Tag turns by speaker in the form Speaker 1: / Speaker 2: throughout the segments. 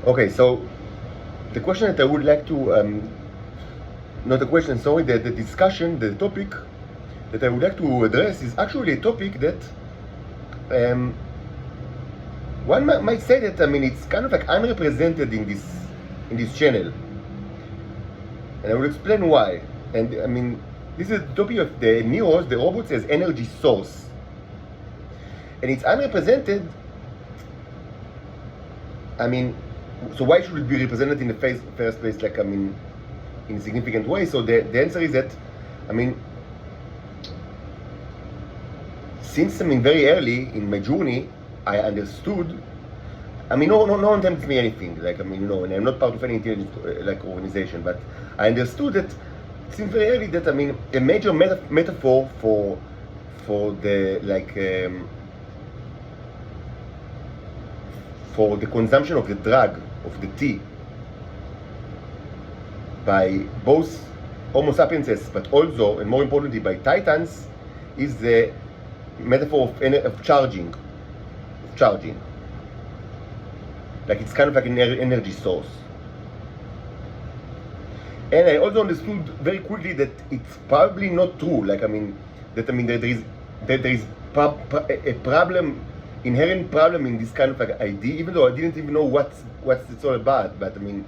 Speaker 1: Okay, so the question that I would like to, not the question, sorry, the discussion, the topic that I would like to address is actually a topic that one might say that, I mean, it's kind of like unrepresented in this channel. And I will explain why. And I mean, this is the topic of the Neros, the robots as energy source. And it's unrepresented. I mean, so why should it be represented in the first place, like, I mean, in a significant way? So the answer is that, I mean, since, I mean, very early in my journey, I understood, I mean, no one tells me anything, like, I mean, and I'm not part of any intelligence, like, organization, but I understood that since very early that, I mean, a major metaphor for the, like, for the consumption of the drug, of the tea, by both Homo sapienses, but also, and more importantly, by Titans, is the metaphor of charging. Like, it's kind of like an energy source. And I also understood very quickly that it's probably not true. Like, I mean, that there is a problem, inherent problem in this kind of like idea, even though I didn't even know what's it's all about. But I mean,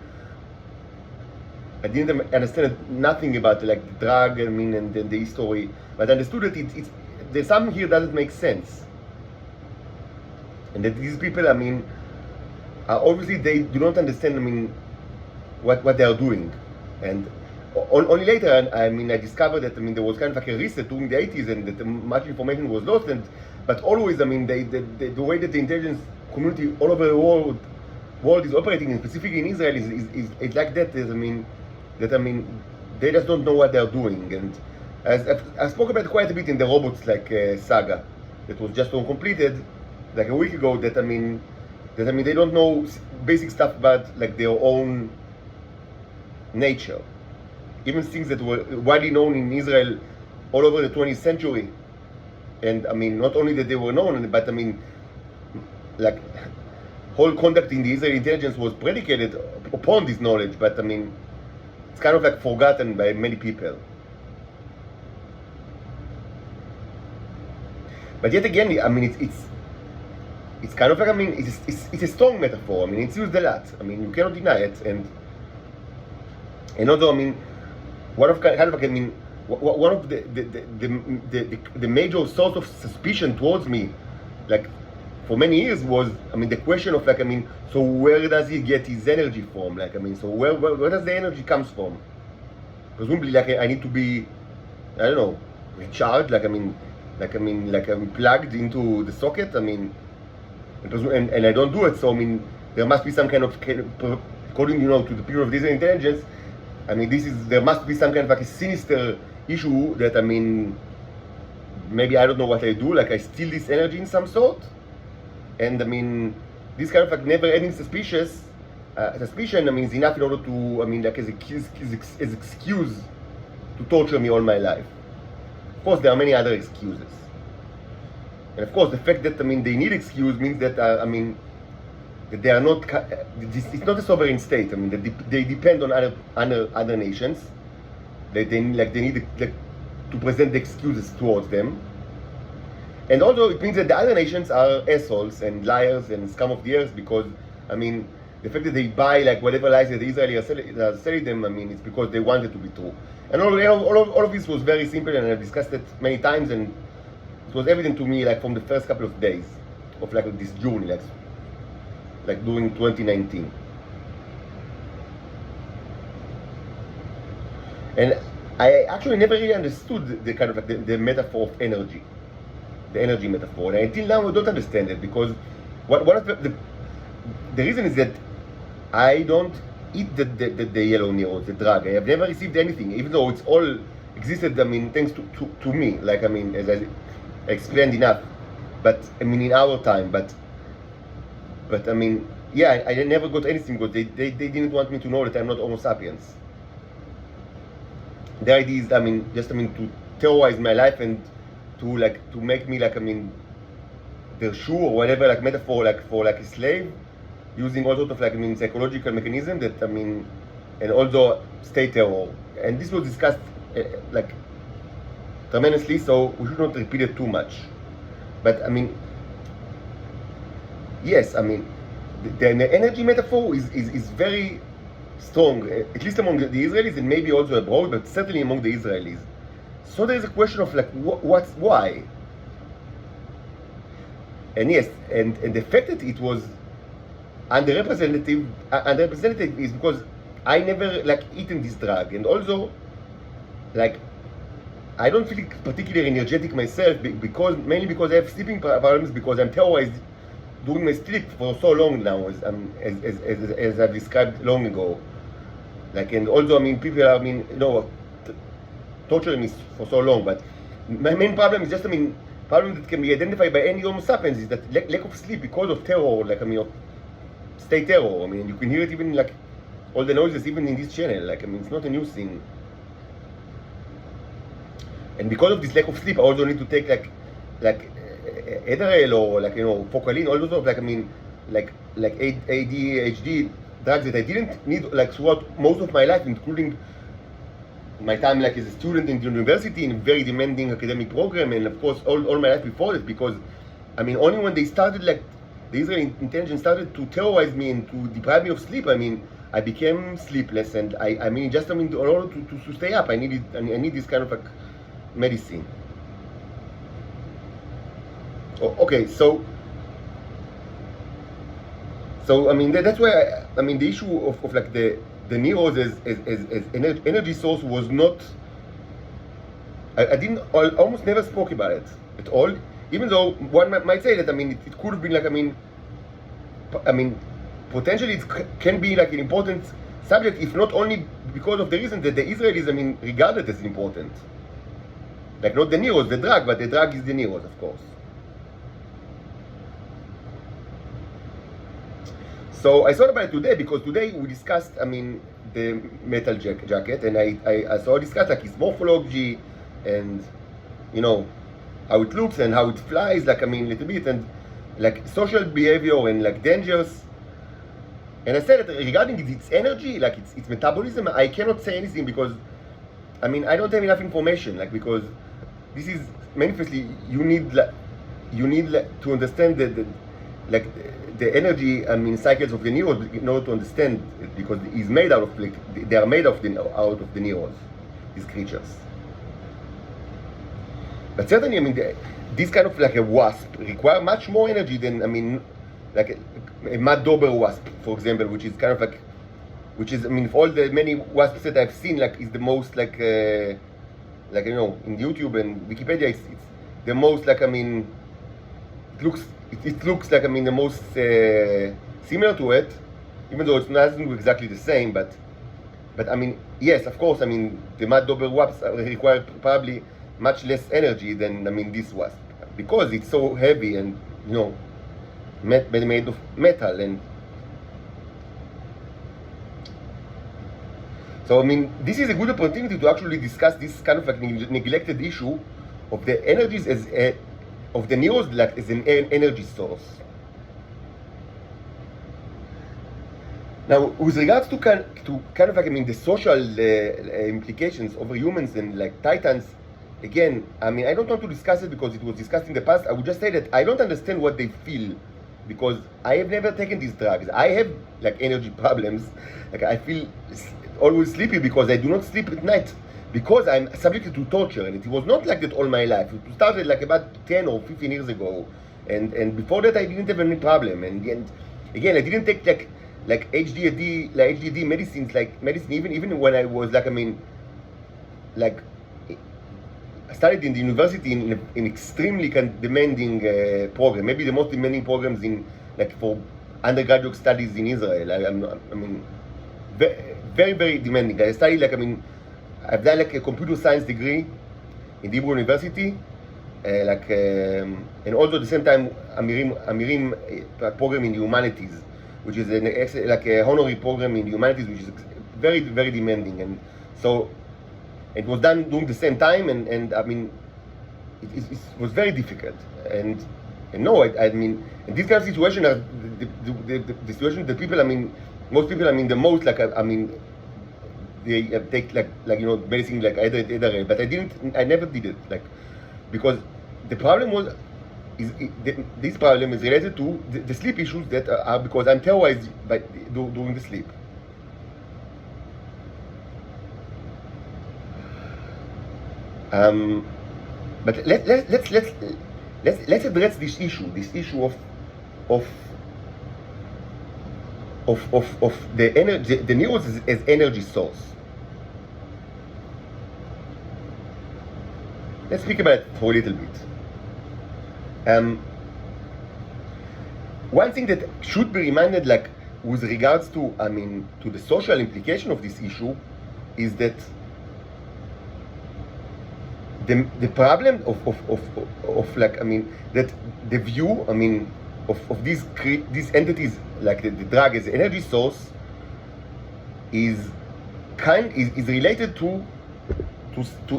Speaker 1: I didn't understand nothing about like the drug, I mean, and then the history. But I understood that it's there's something here that doesn't make sense, and that these people, I mean, obviously they do not understand, I mean, what they are doing. And only later, I mean, I discovered that, I mean, there was kind of like a reset during the 80s, and that much information was lost. But always, I mean, the way that the intelligence community all over the world is operating, and specifically in Israel, is like that. I mean, they just don't know what they're doing. And I spoke about quite a bit in the robots, like saga, that was just completed like a week ago. That I mean, they don't know basic stuff about like their own nature, even things that were widely known in Israel all over the 20th century. And I mean, not only that they were known, but I mean, like, whole conduct in the Israeli intelligence was predicated upon this knowledge. But I mean, it's kind of like forgotten by many people. But yet again, I mean, it's kind of like, I mean, it's a strong metaphor. I mean, it's used a lot. I mean, you cannot deny it. And although, I mean, one of the major source of suspicion towards me, like, for many years was, I mean, the question of like, I mean, so where does he get his energy from? Like, I mean, so where does the energy comes from? Presumably, like, I need to be, I don't know, recharged. Like, I'm plugged into the socket. I mean, and I don't do it. So I mean, there must be some kind of according, to the period of this intelligence. I mean, there must be some kind of like a sinister issue that, I mean, maybe I don't know what I do, like I steal this energy in some sort. And I mean, this kind of like never-ending suspicion, I mean, is enough in order to, I mean, like as excuse to torture me all my life. Of course, there are many other excuses. And of course, the fact that, I mean, they need excuse means that, I mean, that they are not, it's not a sovereign state. I mean, they depend on other nations. They need to present the excuses towards them. And also, it means that the other nations are assholes and liars and scum of the earth, because, I mean, the fact that they buy like whatever lies that the Israelis are selling them, I mean, it's because they want it to be true. And all of this was very simple, and I've discussed it many times, and it was evident to me like from the first couple of days of like this journey, like during 2019. And I actually never really understood the kind of like the metaphor of energy, the energy metaphor. And until now I don't understand it, because one of the reason is that I don't eat the yellow Neros, the drug. I have never received anything, even though it's all existed, I mean, thanks to me, like, I mean, as I explained enough, but I mean, in our time, but I mean, yeah, I never got anything, because they didn't want me to know that I'm not Homo sapiens. The idea is, I mean, just, I mean, to terrorize my life and to make me like, I mean, their shoe or whatever, like metaphor, like for like a slave, using all sort of like, I mean, psychological mechanism that, I mean, and also state terror. And this was discussed like tremendously, so we should not repeat it too much. But I mean, yes, I mean, the energy metaphor is very strong, at least among the Israelis and maybe also abroad, but certainly among the Israelis. So there is a question of like, why? And yes, and the fact that it was underrepresented is because I never like eaten this drug, and also like I don't feel particularly energetic myself mainly because I have sleeping problems, because I'm terrorized during my sleep for so long now, as I've described long ago. Like, and also, I mean, people are, I mean, you know, torturing me for so long. But my main problem is just, I mean, problem that can be identified by any Homo sapiens is that lack of sleep because of terror, like, I mean, of state terror. I mean, you can hear it even like all the noises, even in this channel. Like, I mean, it's not a new thing. And because of this lack of sleep, I also need to take like Adderall or like, you know, Focalin, all those of like, I mean, like ADHD drugs that I didn't need like throughout most of my life, including my time like as a student in the university in a very demanding academic program, and of course all my life before that, because I mean, only when they started, like the Israeli intelligence started to terrorize me and to deprive me of sleep, I mean, I became sleepless, and I mean, just, I mean, in order to stay up, I need this kind of like medicine. Okay, so I mean, that's why I mean the issue of like the Neros as energy source was not. I didn't almost never spoke about it at all, even though one might say that, I mean, it could have been like, I mean potentially it can be like an important subject, if not only because of the reason that the Israelis, I mean, regard it as important. Like, not the Neros, the drug, but the drug is the Neros, of course. So I thought about it today, because today we discussed, I mean, the metal jacket, and I saw discussed like its morphology, and you know, how it looks and how it flies, like, I mean, a little bit, and like social behavior and like dangers. And I said that regarding its energy, like its metabolism, I cannot say anything, because I mean, I don't have enough information, like, because this is manifestly you need to understand the energy, I mean, cycles of the Neros in order to understand it, because it's made out of, like, they are made out of the Neros, these creatures. But certainly, I mean, this kind of like a wasp require much more energy than, I mean, like a mad dauber wasp, for example, which is kind of like, which is, I mean, of all the many wasps that I've seen, like, is the most like you know, in YouTube and Wikipedia, it's the most, like, I mean, it looks like, I mean, the most similar to it, even though it's not exactly the same. But I mean, yes, of course, I mean, the mad dauber wasps require probably much less energy than, I mean, this wasp, because it's so heavy and, you know, made of metal. And so, I mean, this is a good opportunity to actually discuss this kind of like neglected issue of the energies of the Neros, like, as an energy source. Now, with regards to kind of like, I mean, the social implications over humans and like titans, again, I mean, I don't want to discuss it because it was discussed in the past. I would just say that I don't understand what they feel, because I have never taken these drugs. I have like energy problems. Like, I feel always sleepy because I do not sleep at night, because I'm subjected to torture, and it was not like that all my life. It started like about 10 or 15 years ago, and before that I didn't have any problem. And again, I didn't take like HDD medicines, like medicine, even when I was like, I mean, like, I studied in the university in an extremely demanding program, maybe the most demanding programs in, like, for undergraduate studies in Israel. I mean, very, very demanding. I studied, like, I mean, I've done like a computer science degree in the Hebrew University, and also at the same time, Amirim program in the humanities, which is like a honorary program in the humanities, which is very, very demanding. And so it was done during the same time, and I mean, it was very difficult. And And no, I mean, in this kind of situation, the situation that people, I mean, most people, I mean, the most, like, I mean, they take, like medicine, like, either, but I never did it, like, because the problem was, this problem is related to the sleep issues that are because I'm terrorized during the sleep. But let's address this issue of the energy, the Neros as energy source. Let's speak about it for a little bit. One thing that should be reminded, like with regards to, I mean, to the social implication of this issue, is that the problem of like, I mean, that the view, I mean, of these entities, like the drug as an energy source, is related to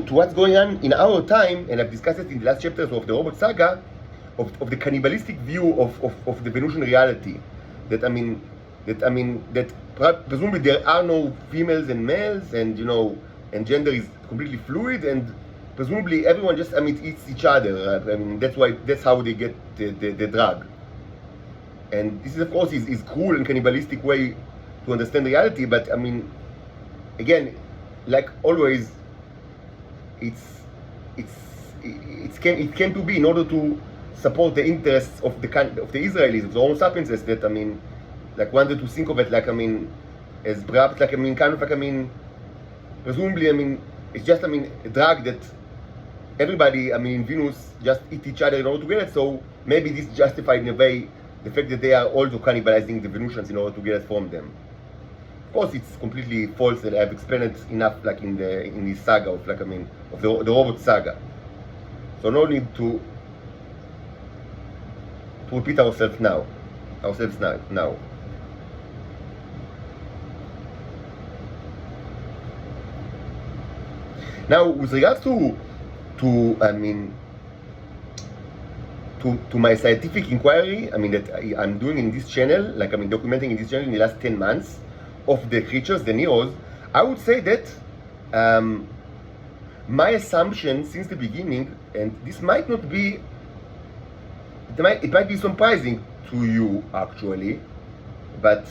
Speaker 1: what's going on in our time, and I've discussed it in the last chapters of the Robot Saga, of the cannibalistic view of the Venusian reality. That presumably there are no females and males, and and gender is completely fluid, and presumably everyone just eats each other. I mean, that's how they get the drug. And this is, of course, is cruel and cannibalistic way to understand reality. But I mean, again, like always, it came to be in order to support the interests of the Israelis, of the Homo sapienses, that like wanted to think of it like as perhaps like kind of like presumably it's just a drug that everybody in Venus just eat each other in order to get it. So maybe this justified in a way the fact that they are also cannibalizing the Venusians in order to get it from them. Of course, it's completely false, and I've explained it enough, like in this saga of like of the Robot Saga. So no need to repeat ourselves now. Now, with regards to my scientific inquiry, that I'm doing in this channel, like documenting in this channel in the last 10 months of the creatures, the Neros, I would say that my assumption since the beginning, and this might not be, it might be surprising to you actually, but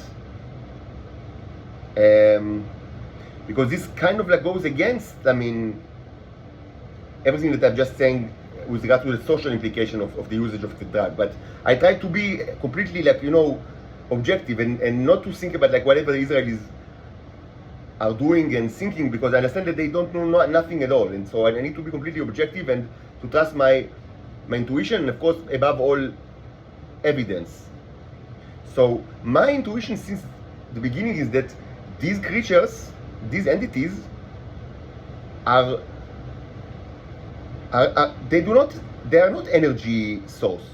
Speaker 1: because this kind of like goes against, everything that I'm just saying with regard to the social implication of the usage of the drug. But I try to be completely like, objective and not to think about like whatever the Israelis are doing and thinking, because I understand that they don't know nothing at all. And so I need to be completely objective and to trust my intuition, and of course, above all, evidence. So my intuition since the beginning is that these creatures, these entities, they are not energy source,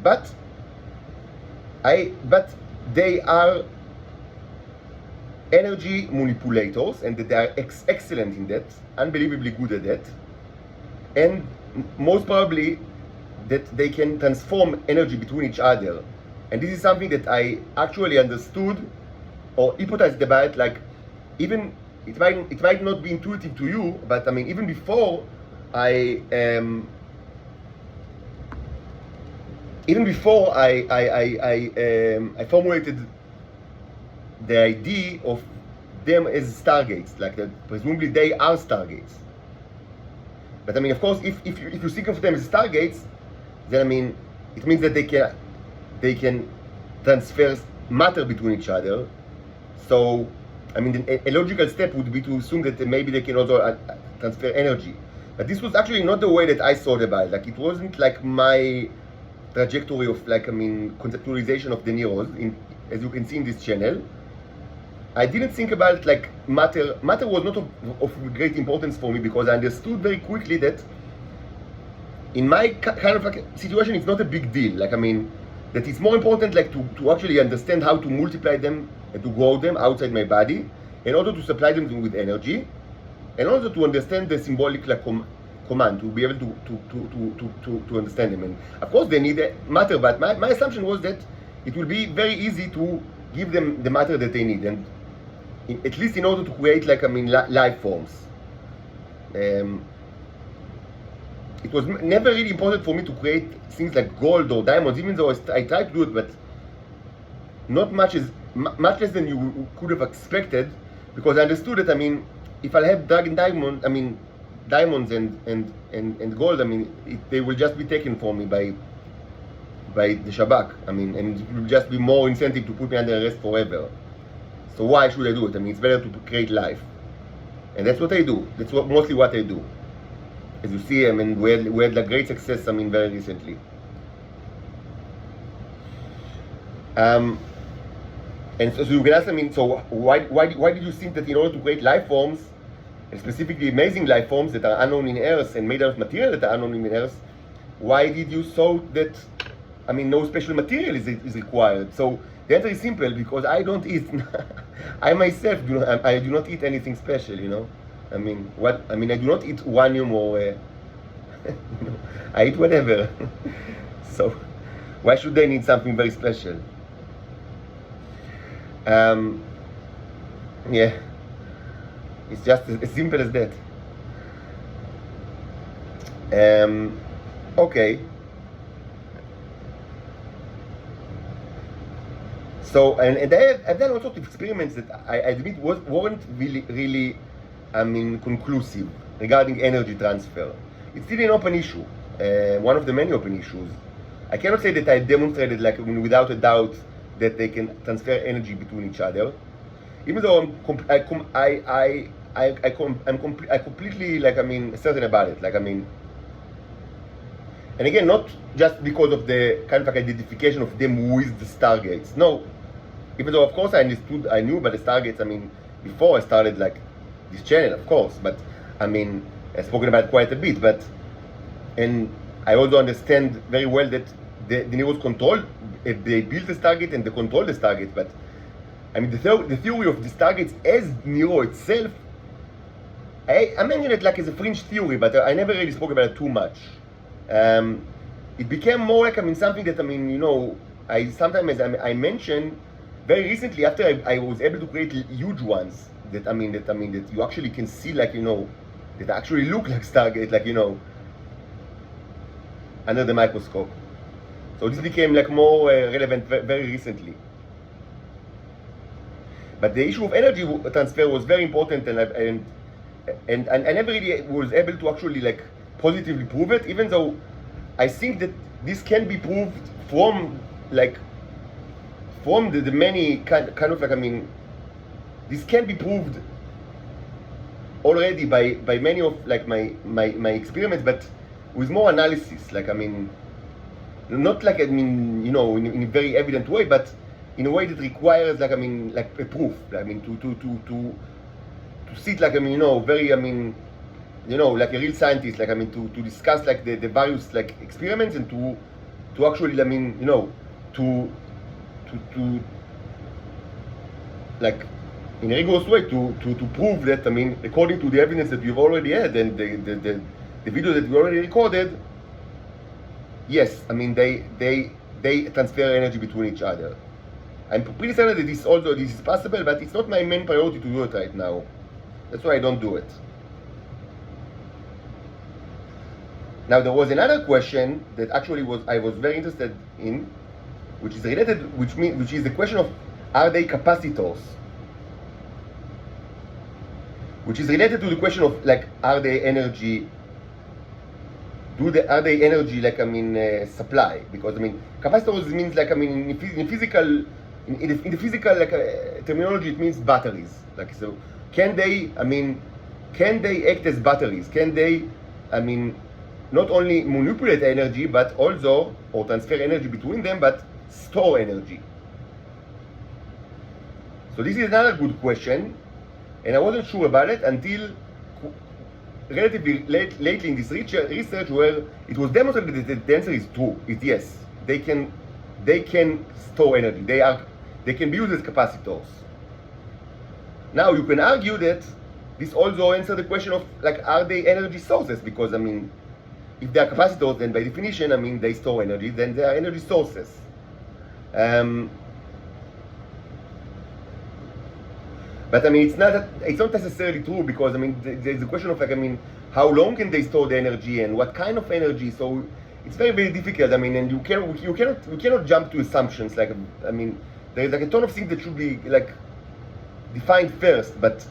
Speaker 1: but they are energy manipulators, and that they are excellent in that, unbelievably good at that, and most probably that they can transform energy between each other. And this is something that I actually understood or hypothesized about, like even it might not be intuitive to you, but even before I formulated the idea of them as stargates, like that presumably they are stargates. But of course, if you think of them as stargates, then it means that they can transfer matter between each other. So a logical step would be to assume that maybe they can also transfer energy. But this was actually not the way that I thought about it. Like it wasn't like my trajectory of conceptualization of the Neros, as you can see in this channel. I didn't think about it like matter. Matter was not of great importance for me, because I understood very quickly that in my kind of like situation, it's not a big deal. That it's more important to actually understand how to multiply them and to grow them outside my body in order to supply them with energy, and also to understand the symbolic command, to be able to understand them. And of course they need matter, but my assumption was that it will be very easy to give them the matter that they need, and at least in order to create life forms. It was never really important for me to create things like gold or diamonds, even though I tried to do it, but not much less than you could have expected, because I understood that if I have diamonds and gold, they will just be taken from me by the Shabak. And it will just be more incentive to put me under arrest forever. So why should I do it? It's better to create life, and that's what I do. That's mostly what I do. As you see, we had like great success. Very recently. And so you can ask, so why did you think that in order to create life forms, and specifically amazing life forms that are unknown in Earth and made out of material that are unknown in Earth, why did you thought that, no special material is required? So the answer is simple, because I don't eat. I myself I do not eat anything special, I do not eat wanium or, I eat whatever. So why should they need something very special? Yeah, it's just as simple as that. Okay. So, and I've done all sorts of experiments that I admit weren't really conclusive regarding energy transfer. It's still an open issue, one of the many open issues. I cannot say that I demonstrated without a doubt that they can transfer energy between each other, even though I'm completely certain about it. And again, not just because of the kind of identification of them with the stargates. No, even though of course I knew about the stargates. Before I started this channel, of course, but I've spoken about it quite a bit. And I also understand very well that the Neros control. They built the Stargate and they control the Stargate, but the theory of the Stargates as Nero itself, I mentioned it as a fringe theory, but I never really spoke about it too much. It became more something that I sometimes I mentioned very recently after I was able to create huge ones that that you actually can see that actually look like Stargate under the microscope. So this became more relevant very recently. But the issue of energy transfer was very important, and I never really was able to actually positively prove it, even though I think that this can be proved from the many this can be proved already by many of my experiments, but with more analysis. Not in a very evident way, but in a way that requires a proof. To see it very like a real scientist. To discuss the various experiments and to actually in a rigorous way to prove that according to the evidence that we've already had and the video that we already recorded. Yes, they transfer energy between each other. I'm pretty certain that this is possible, but it's not my main priority to do it right now. That's why I don't do it. Now there was another question that actually I was very interested in, which is related, which is the question of, are they capacitors? Which is related to the question of are they energy? Are they energy supply? Because capacitors means in the physical terminology it means batteries. So can they act as batteries? Can they not only manipulate energy but also or transfer energy between them but store energy? So this is another good question, and I wasn't sure about it until relatively lately in this research where it was demonstrated that the answer is true. It's yes. They can store energy. They can be used as capacitors. Now you can argue that this also answers the question of like, are they energy sources? Because I mean, if they are capacitors, then by definition, I mean, they store energy, then they are energy sources. But I mean, it's not necessarily true, because I mean, there's a question of like, I mean, how long can they store the energy and what kind of energy? So it's very, very difficult. I mean, and we cannot jump to assumptions. Like, I mean, there's like a ton of things that should be like defined first. But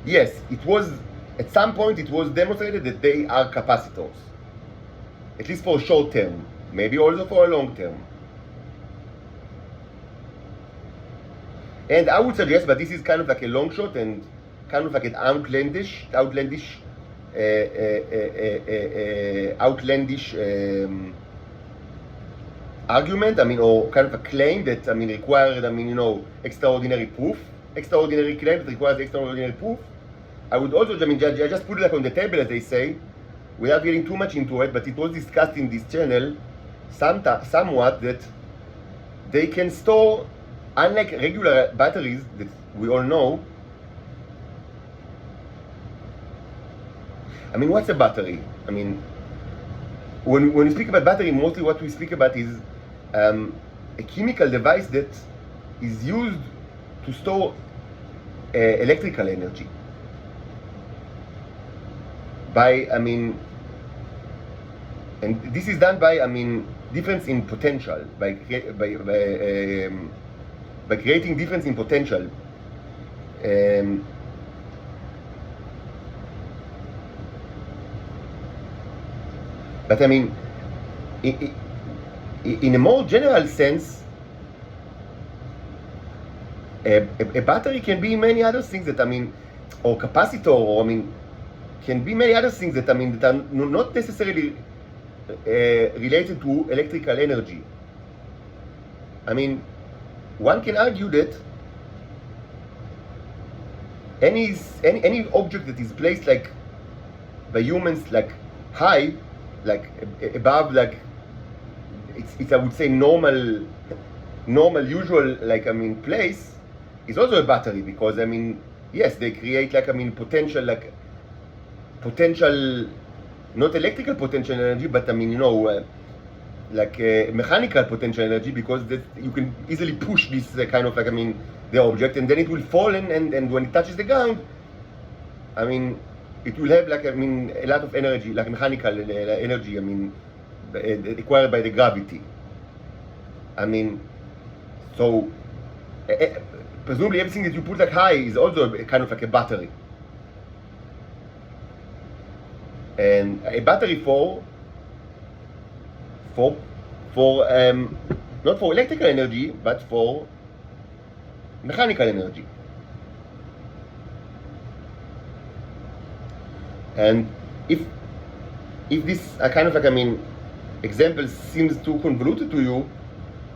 Speaker 1: yes, it was at some point it was demonstrated that they are capacitors, at least for a short term, maybe also for a long term. And I would suggest, but this is kind of like a long shot and kind of like an outlandish argument, I mean, or kind of a claim that, I mean, required, I mean, you know, extraordinary claim that requires extraordinary proof. I would also, I mean, I just put it like on the table, as they say, without getting too much into it, but it was discussed in this channel somewhat that they can store, unlike regular batteries that we all know. I mean, what's a battery? I mean, when we speak about battery, mostly what we speak about is a chemical device that is used to store electrical energy. By, I mean, and this is done by, I mean, difference in potential, by creating difference in potential. But I mean, in a more general sense, a battery can be many other things that, I mean, or capacitor, or I mean, can be many other things that, I mean, that are not necessarily related to electrical energy. I mean, one can argue that any object that is placed like by humans, like high, like above, like it's I would say normal usual, like, I mean, place, is also a battery, because I mean, yes, they create, like, I mean, potential, not electrical potential energy, but I mean, you know, like mechanical potential energy, because you can easily push this kind of, like, I mean, the object, and then it will fall, and when it touches the ground, I mean, it will have, like, I mean, a lot of energy, like mechanical energy, I mean, required by the gravity. I mean, so presumably everything that you put like high is also kind of like a battery. And a battery for not for electrical energy, but for mechanical energy. And if this kind of, like, I mean, example seems too convoluted to you,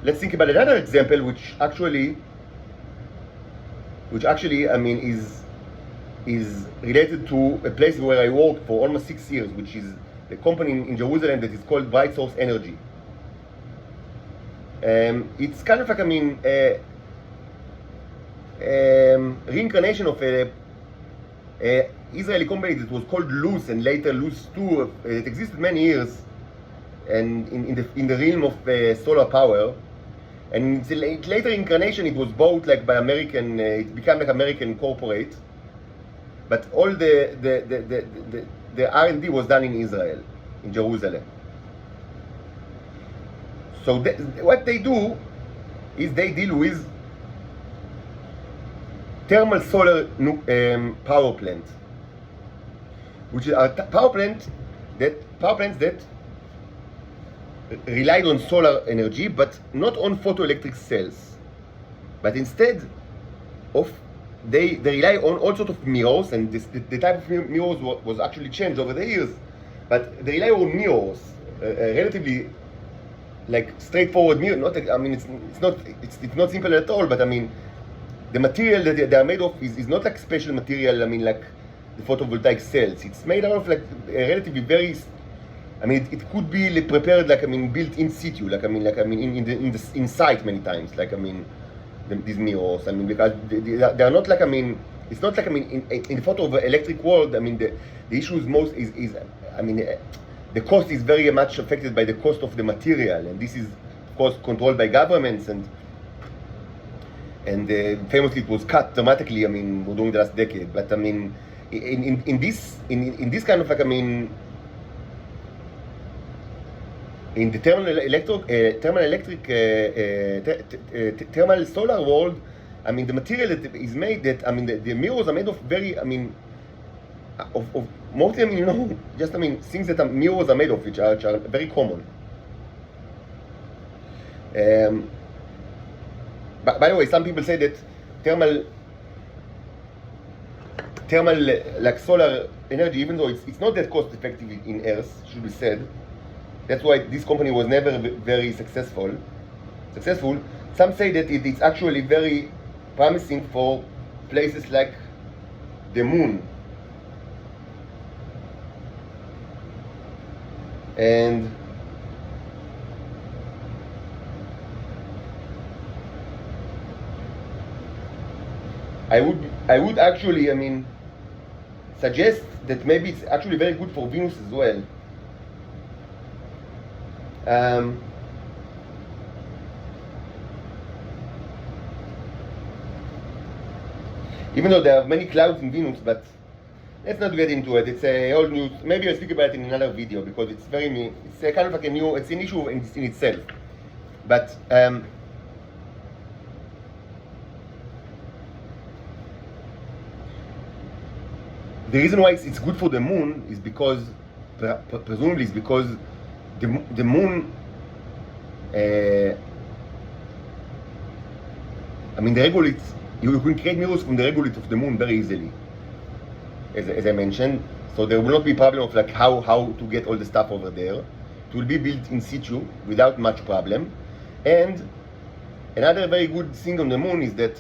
Speaker 1: let's think about another example, which actually, I mean, is related to a place where I worked for almost 6 years, which is the company in Jerusalem that is called Bright Source Energy. It's kind of like, I mean, reincarnation of a Israeli company that was called Luz, and later Luz 2. It existed many years, and in the realm of solar power. And in its later incarnation, it was bought like by American. It became like American corporate, but all the R&D was done in Israel, in Jerusalem. So what they do is they deal with thermal solar power plants, which are power plants that relied on solar energy, but not on photoelectric cells, but instead of they rely on all sorts of mirrors, and the type of mirrors was actually changed over the years, but they rely on mirrors, relatively like straightforward mirror. Not, I mean, it's not simple at all, but I mean, the material that they are made of is not like special material. I mean, like the photovoltaic cells. It's made out of like a relatively very. I mean, it could be prepared, like, I mean, built in situ, like, I mean, in site many times, like, I mean, these mirrors. I mean, because they are not, like, I mean, it's not like, I mean, in the photoelectric world, I mean, the issue is I mean, the cost is very much affected by the cost of the material, and this is, of course, controlled by governments, and famously it was cut dramatically, I mean, during the last decade. But I mean, in this kind of, like, I mean, in the thermal solar world, I mean, the material that is made, that, I mean, the mirrors are made of very, I mean, of mostly, I mean, you know, just, I mean, things that mirrors are made of, which are very common. By the way, some people say that thermal like solar energy, even though it's not that cost effective in Earth, should be said. That's why this company was never very successful. Some say that it's actually very promising for places like the moon. And I would actually, I mean, suggest that maybe it's actually very good for Venus as well. Even though there are many clouds in Venus, but let's not get into it. It's a old news. Maybe I'll speak about it in another video, because it's it's a kind of like a new, it's an issue in itself. But the reason why it's good for the moon is because, presumably, is because the moon, I mean, the regolith, you can create mirrors from the regolith of the moon very easily, as I mentioned. So there will not be a problem of like how to get all the stuff over there. It will be built in situ without much problem. And another very good thing on the moon is that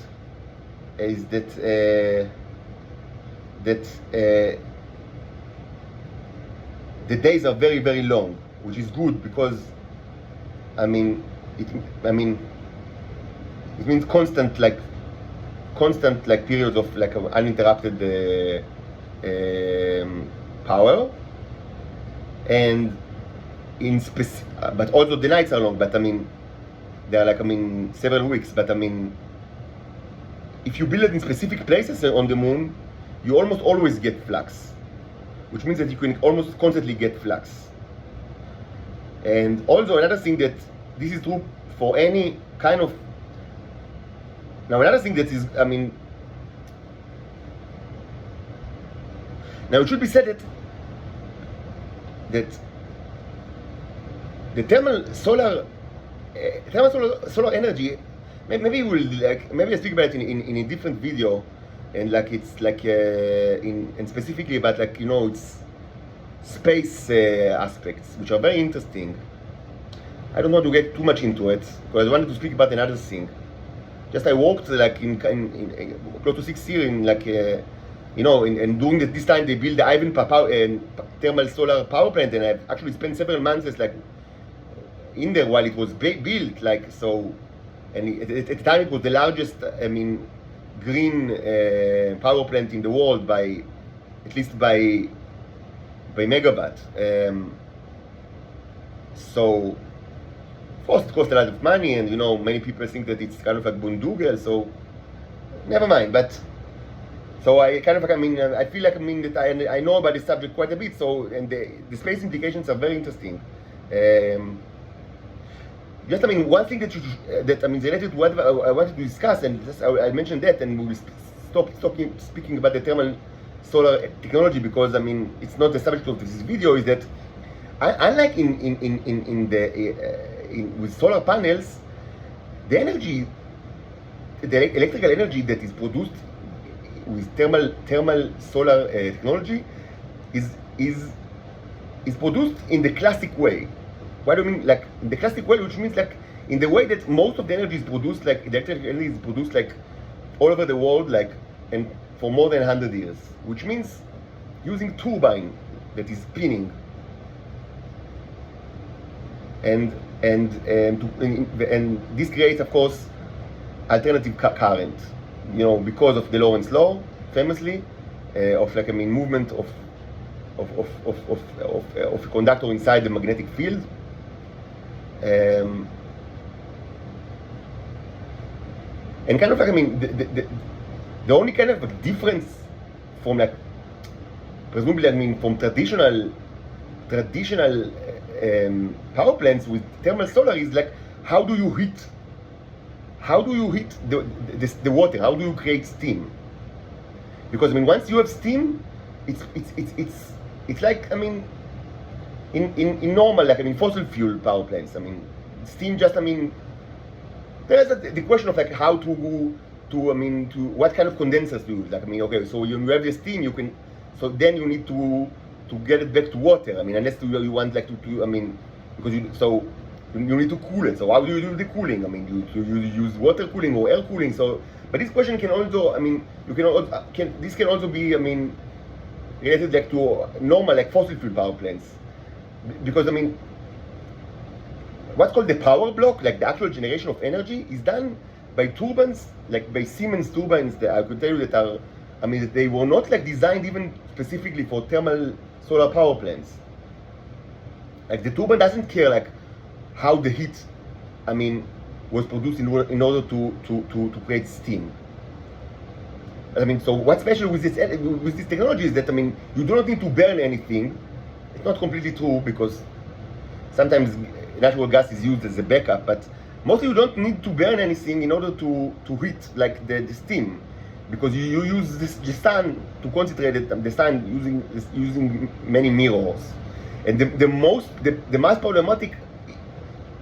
Speaker 1: the days are very, very long, which is good, because I mean it means constant periods of like uninterrupted power, and but also the nights are long. But I mean, they are like, I mean, several weeks. But I mean, if you build it in specific places on the moon, you almost always get flux, which means that you can almost constantly get flux. And also another thing that this is true for any kind of, now another thing that is, I mean, now it should be said that the thermal solar energy, maybe I'll speak about it in a different video, and like it's like and specifically about, like, you know, it's space aspects, which are very interesting. I don't want to get too much into it, because I wanted to speak about another thing. Just I worked like in close to 6 years in like you know, and during this time they built the Ivan thermal solar power plant, and I actually spent several months as like in there while it was built, like, so. And at the time it was the largest, I mean, green power plant in the world by, at least by megawatt. So of course it cost a lot of money, and you know, many people think that it's kind of like boondoggle, so never mind. But so I kind of like, I mean, I feel like, I mean, that I know about this subject quite a bit. So, and the space implications are very interesting. Just, I mean, one thing that I mean, related to what I wanted to discuss, and just I mentioned that, and we will stop speaking about the thermal solar technology, because I mean, it's not the subject of this video. Is that unlike with solar panels, the energy, the electrical energy that is produced with thermal solar technology is produced in the classic way. What do you mean? Like in the classic way, which means like in the way that most of the energy is produced, like the electrical energy is produced like all over the world, like, and for more than 100 years, which means using turbine that is spinning, and this creates, of course, alternative current, you know, because of the Lorentz law, famously, of like, I mean, movement of a conductor inside the magnetic field. And kind of like, I mean, the only kind of like difference from like, presumably, I mean, from traditional power plants with thermal solar is like, how do you heat the water? How do you create steam? Because I mean, once you have steam, it's like, I mean, in normal, like, I mean, fossil fuel power plants, I mean, steam just, I mean, there's the question of like how to what kind of condensers to use. Like, I mean, okay, so you have the steam, you can, so then you need to get it back to water. I mean, unless you want like to I mean, because you need to cool it. So how do you do the cooling? I mean, you use water cooling or air cooling? So, but this question can also, I mean, this can also be, I mean, related like to normal like fossil fuel power plants, because I mean, what's called the power block, like the actual generation of energy, is done by turbines, like by Siemens turbines that I could tell you that are, I mean, they were not like designed even specifically for thermal solar power plants. Like the turbine doesn't care like how the heat, I mean, was produced in order to create steam. I mean, so what's special with this technology is that, I mean, you do not need to burn anything. It's not completely true, because sometimes natural gas is used as a backup, but mostly you don't need to burn anything in order to heat like the steam, because you use the sun to concentrate it, the sun using many mirrors. And the most problematic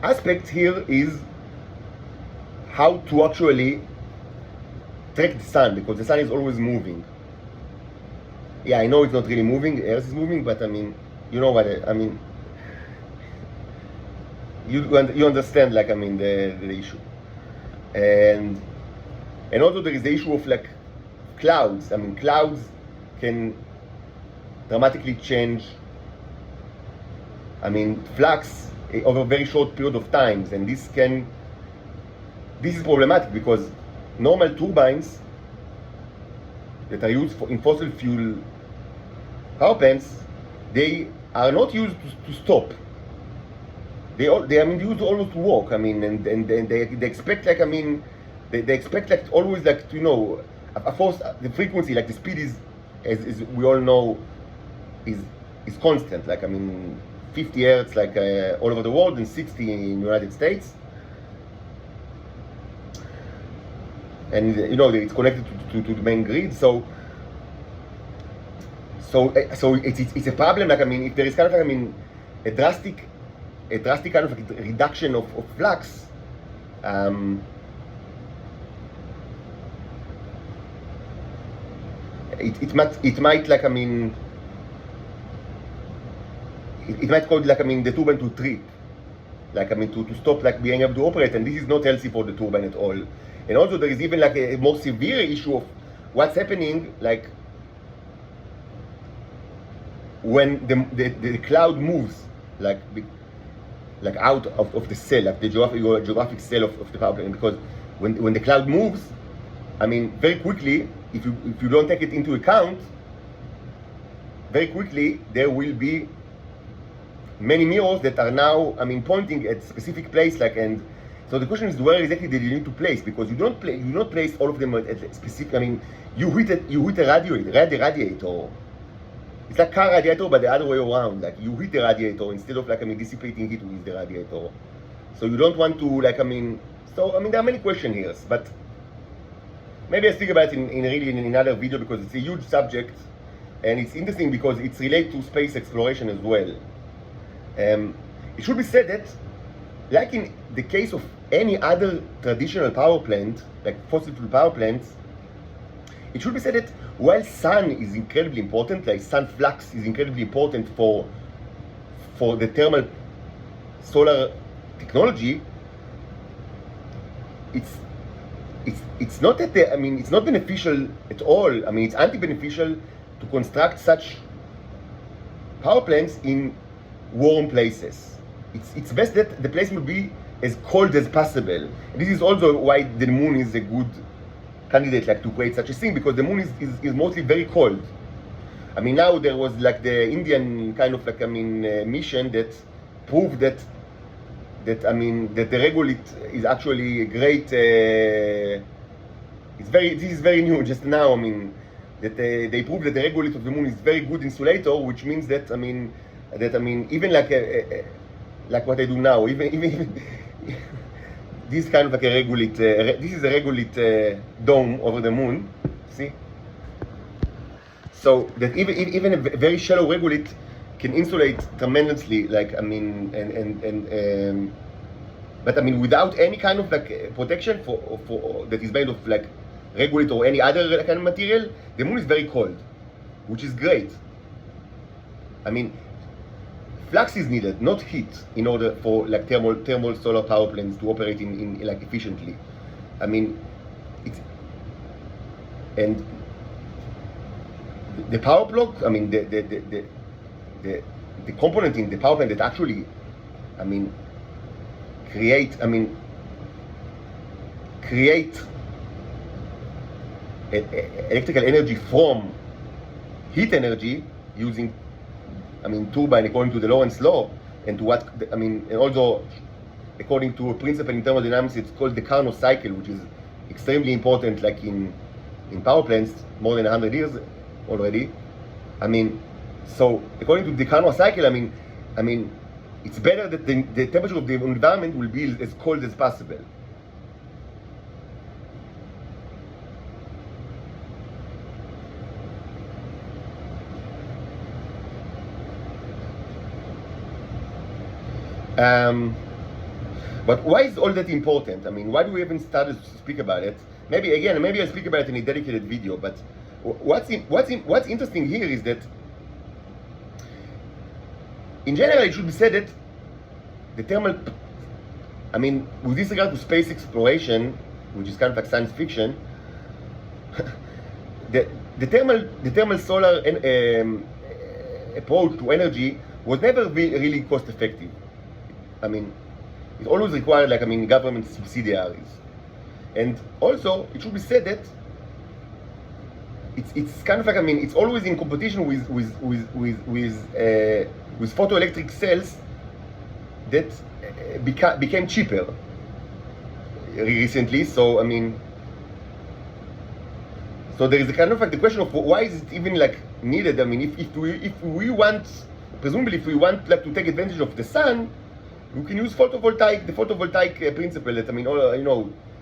Speaker 1: aspect here is how to actually track the sun, because the sun is always moving. Yeah, I know it's not really moving, Earth is moving, but I mean, you know what I mean. You understand, like, I mean, the issue. And also there is the issue of like clouds. I mean, clouds can dramatically change, I mean, flux over a very short period of times, and this is problematic, because normal turbines that are used in fossil fuel power plants, they are not used to stop. They I mean, used always to walk. I mean, and they expect, like, I mean, they expect like always, like, you know, of course the frequency, like the speed is, as we all know, is constant. Like, I mean, 50 hertz like all over the world, and 60 in the United States. And you know, it's connected to the main grid. So it's a problem. Like, I mean, if there is kind of like, I mean, a drastic kind of reduction of flux, it might like, I mean, it might cause, like, I mean, the turbine to trip, like, I mean, to stop like being able to operate, and this is not healthy for the turbine at all. And also there is even like a more severe issue of what's happening, like when the cloud moves, like out of the cell, like the geographic cell of the power plant. Because when the cloud moves, I mean, very quickly, if you don't take it into account, very quickly there will be many mirrors that are now, I mean, pointing at specific place, like, and so the question is, where exactly did you need to place? Because you don't place all of them at a specific. I mean, you hit a radiator. It's like car radiator, but the other way around. Like, you hit the radiator instead of, like, I mean, dissipating heat with the radiator. So you don't want to, like, I mean, so I mean, there are many questions here, but maybe I'll speak about it in another video, because it's a huge subject, and it's interesting because it's related to space exploration as well. It should be said that, like in the case of any other traditional power plant, like fossil fuel power plants, it should be said that while sun is incredibly important, like sun flux is incredibly important for the thermal solar technology, it's not that I mean, it's not beneficial at all. I mean, it's anti-beneficial to construct such power plants in warm places. It's best that the place will be as cold as possible. This is also why the moon is a good candidate like to create such a thing, because the moon is mostly very cold. I mean, now there was like the Indian kind of like, I mean, mission that proved that the regolith is actually a great, this is very new, just now, I mean, that they proved that the regolith of the moon is very good insulator, which means that, even like what I do now, even this kind of like a regolith, this is a regolith dome over the moon, see? So that even a very shallow regolith can insulate tremendously, like, but without any kind of like protection for that is made of like regolith or any other kind of material, the moon is very cold, which is great. I mean, flux is needed, not heat, in order for like thermal solar power plants to operate in like efficiently. I mean, and the power block, I mean, the component in the power plant that actually, create electrical energy from heat energy using, turbine, according to the Lorentz law, and to what, and also according to a principle in thermodynamics, it's called the Carnot cycle, which is extremely important, like in power plants, more than 100 years already. So according to the Carnot cycle, it's better that the temperature of the environment will be as cold as possible. But why is all that important? Why do we even started to speak about it? Maybe I'll speak about it in a dedicated video, but what's interesting here is that in general it should be said that the thermal, with this regard to space exploration, which is kind of like science fiction, the thermal solar approach to energy was never really cost effective. It always required like government subsidiaries, and also it should be said that it's kind of like it's always in competition with photoelectric cells that became cheaper recently. So so there is a kind of like the question of why is it even like needed? If we want, presumably, if we want like to take advantage of the sun, we can use the photovoltaic principle that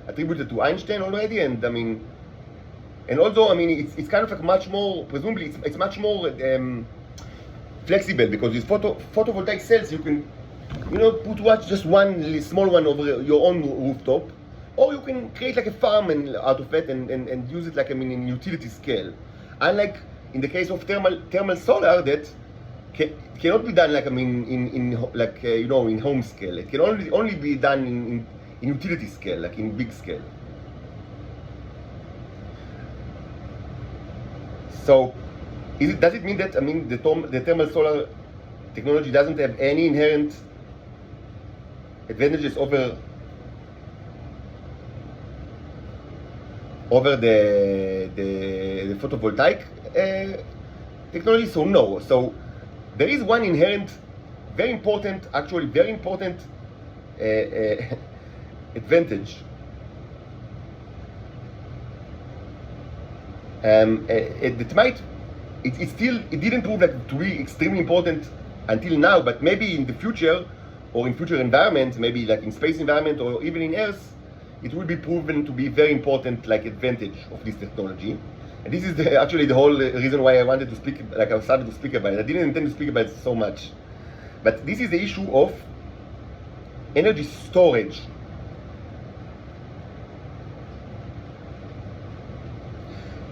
Speaker 1: attributed to Einstein already, and also it's kind of like much more, presumably it's much more flexible, because with photovoltaic cells you can put just one small one over your own rooftop, or you can create like a farm out of it and use it like in utility scale. Unlike in the case of thermal solar, that cannot be done like in home scale. It can only be done in utility scale, like in big scale. So does it mean that the thermal solar technology doesn't have any inherent advantages over the photovoltaic technology? So no. So there is one inherent, very important advantage. It didn't prove like to be extremely important until now, but maybe in the future, or in future environments, maybe like in space environment or even in Earth, it will be proven to be very important like advantage of this technology. And this is actually the whole reason why I wanted to speak, like I started to speak about it. I didn't intend to speak about it so much, but this is the issue of energy storage.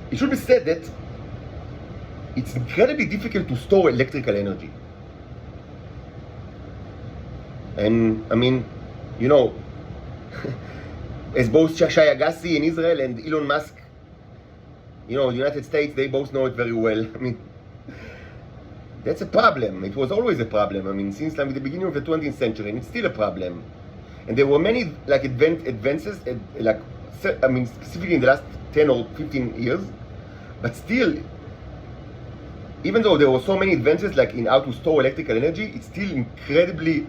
Speaker 1: It should be said that it's incredibly difficult to store electrical energy. And as both Shai Agassi in Israel and Elon Musk, the United States, they both know it very well. That's a problem. It was always a problem. Since the beginning of the 20th century, and it's still a problem. And there were many like advances, like specifically in the last 10 or 15 years, but still, even though there were so many advances like in how to store electrical energy, it's still incredibly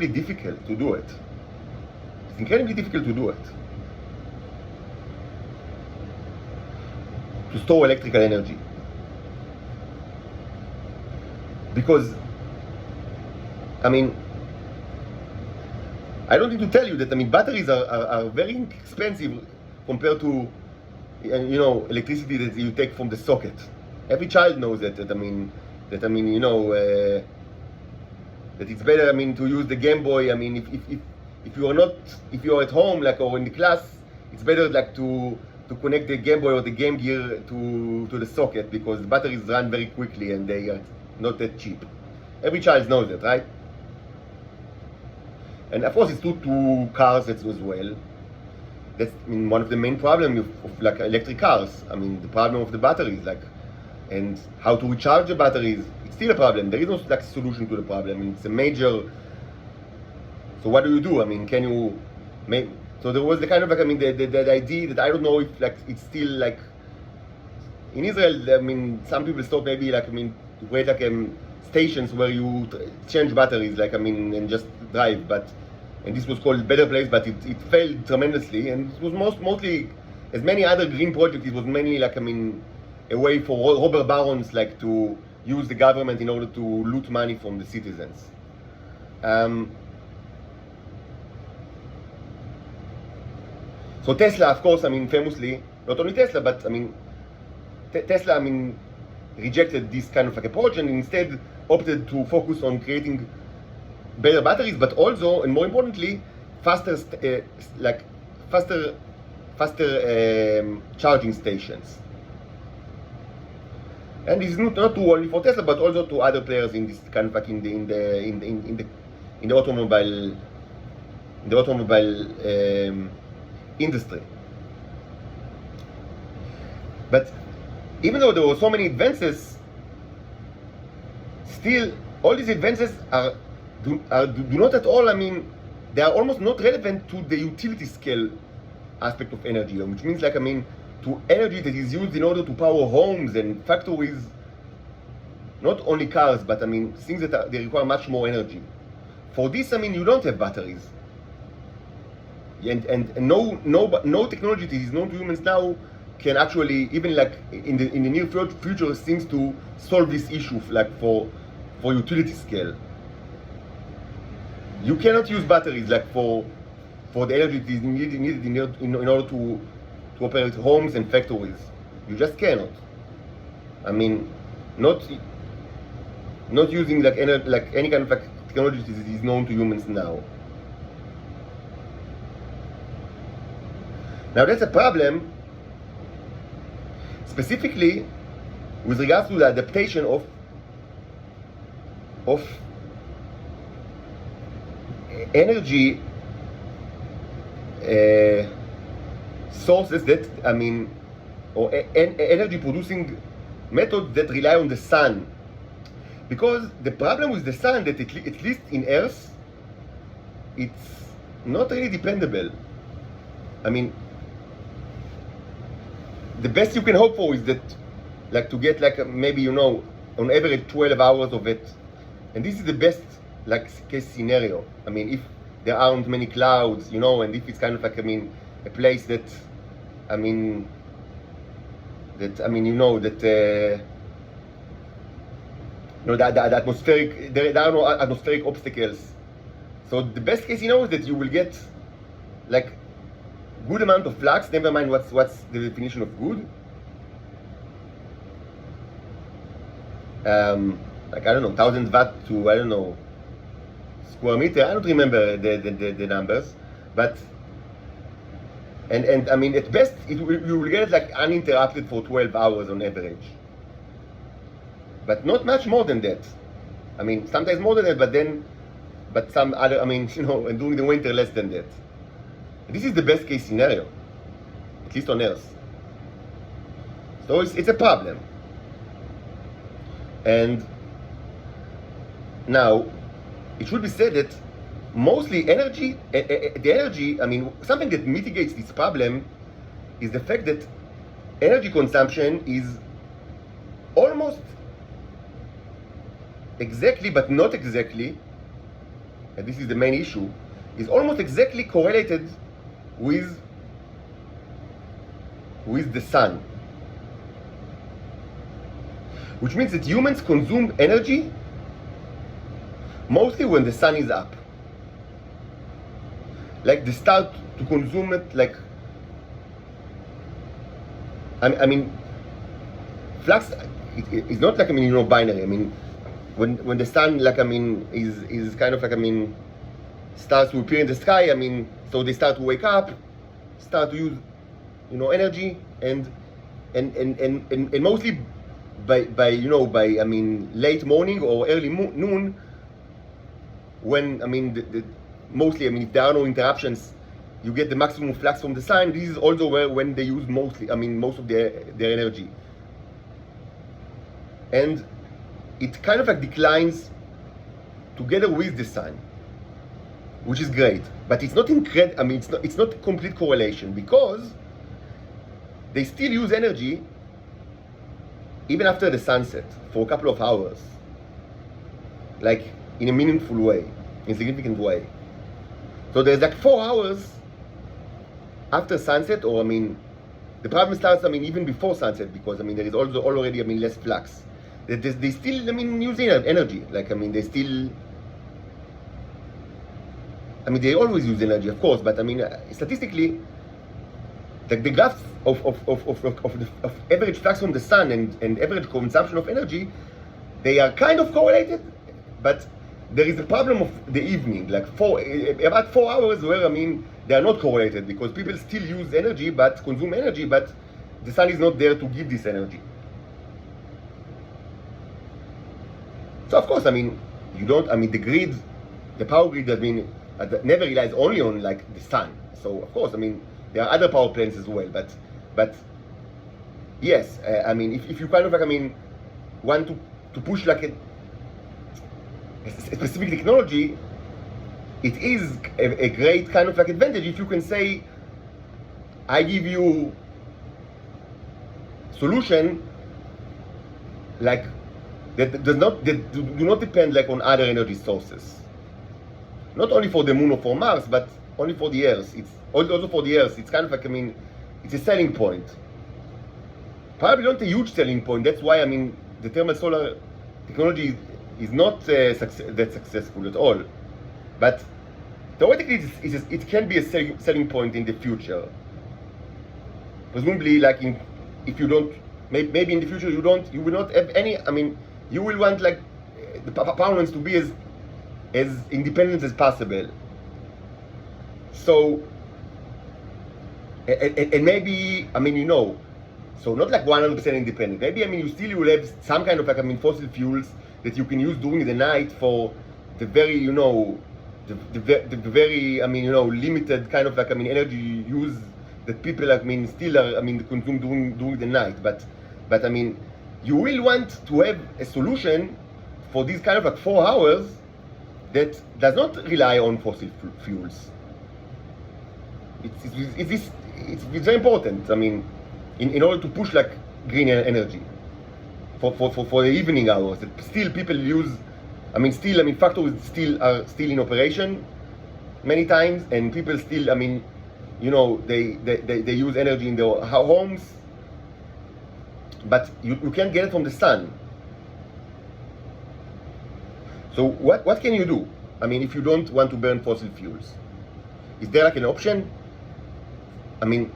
Speaker 1: difficult to do it. It's incredibly difficult to do it. To store electrical energy. Because, I mean, I don't need to tell you that, I mean, batteries are very expensive compared to, electricity that you take from the socket. Every child knows that it's better, to use the Game Boy. If you are at home, like, or in the class, it's better, like, to connect the Game Boy or the Game Gear to the socket, because the batteries run very quickly and they are not that cheap. Every child knows that, right? And of course, it's true to cars as well. That's one of the main problems of like electric cars. The problem of the batteries, like, and how to recharge the batteries. It's still a problem. There is no like solution to the problem. It's a major. So what do you do? Can you make? So there was the kind of like the idea that I don't know if like it's still like in Israel. Some people thought maybe like to create like stations where you change batteries, like and just drive. And this was called Better Place, but it failed tremendously. And it was mostly, as many other green projects, it was mainly like a way for robber barons like to use the government in order to loot money from the citizens. So Tesla, of course, famously, not only Tesla, but Tesla, rejected this kind of like approach and instead opted to focus on creating better batteries, but also, and more importantly, faster charging stations. And this is not true only for Tesla, but also to other players in this kind of like in the automobile industry. But even though there were so many advances, still all these advances do not at all, they are almost not relevant to the utility scale aspect of energy, which means like, to energy that is used in order to power homes and factories, not only cars, but things that they require much more energy. For this, you don't have batteries. And no technology that is known to humans now can actually, even like in the near future, seems to solve this issue like for utility scale. You cannot use batteries like for the energy that is needed in order to operate homes and factories. You just cannot. Not using like any kind of like technology that is known to humans now. Now that's a problem, specifically with regards to the adaptation of energy sources that or energy producing methods that rely on the sun. Because the problem with the sun, that at least in Earth, it's not really dependable. The best you can hope for is that, like, to get like maybe on average 12 hours of it, and this is the best like case scenario. If there aren't many clouds, and if it's kind of like a place that the atmospheric, there are no atmospheric obstacles. So the best case is that you will get like good amount of flux. Never mind what's the definition of good. Like, I don't know, 1,000 watt to, I don't know, square meter. I don't remember the numbers, but and at best you will get it like uninterrupted for 12 hours on average, but not much more than that. Sometimes more than that, but some other, and during the winter less than that. This is the best case scenario, at least on Earth. So it's a problem. And now, it should be said that mostly energy, the energy, I mean, something that mitigates this problem is the fact that energy consumption is almost exactly, but not exactly, and this is the main issue, is almost exactly correlated with the sun. Which means that humans consume energy mostly when the sun is up. Like they start to consume it like, I mean, flux is not like, I mean, you know, binary. I mean, when the sun, like, I mean, is kind of like, I mean, starts to appear in the sky, I mean, so they start to wake up, start to use, you know, energy, and mostly by you know, by, I mean, late morning or early noon, when, I mean, mostly, I mean, if there are no interruptions, you get the maximum flux from the sun. This is also where, when they use mostly, I mean, most of their energy. And it kind of like declines together with the sun, which is great. But it's not I mean, it's not complete correlation, because they still use energy even after the sunset for a couple of hours, like in a meaningful way, in a significant way. So there's like 4 hours after sunset, or I mean, the problem starts, I mean, even before sunset, because I mean, there is also already, I mean, less flux. They still, I mean, use energy. Like, I mean, they still, I mean, they always use energy, of course, but I mean, statistically, like the graphs of average flux from the sun and average consumption of energy, they are kind of correlated, but there is a problem of the evening, like about 4 hours where, I mean, they are not correlated, because people still use energy, but consume energy, but the sun is not there to give this energy. So of course, I mean, you don't, I mean, the grid, the power grid, I mean, never relies only on like the sun. So of course, I mean, there are other power plants as well, but yes, I mean, if you kind of like, I mean, want to push like a specific technology, it is a great kind of like advantage if you can say, I give you solution like that do not depend like on other energy sources. Not only for the moon or for Mars, but only for the Earth. It's also for the Earth. It's kind of like, I mean, it's a selling point. Probably not a huge selling point. That's why, I mean, the thermal solar technology is not that successful at all. But theoretically, it can be a selling point in the future. Presumably, like if you don't, maybe in the future you will not have any. I mean, you will want like the power plants to be as independent as possible. So, and maybe, I mean, you know, so not like 100% independent. Maybe, I mean, you still will have some kind of like, I mean, fossil fuels that you can use during the night for the very, you know, the very, I mean, you know, limited kind of like, I mean, energy use that people, I mean, still are, I mean, consume during the night. But I mean, you will want to have a solution for these kind of like 4 hours that does not rely on fossil fuels. It's very important. I mean, in order to push like green energy for the evening hours, that still people use. I mean, factories are still in operation many times, and people still, I mean, you know, they use energy in their homes, but you can't get it from the sun. So what can you do? I mean, if you don't want to burn fossil fuels, is there like an option? I mean,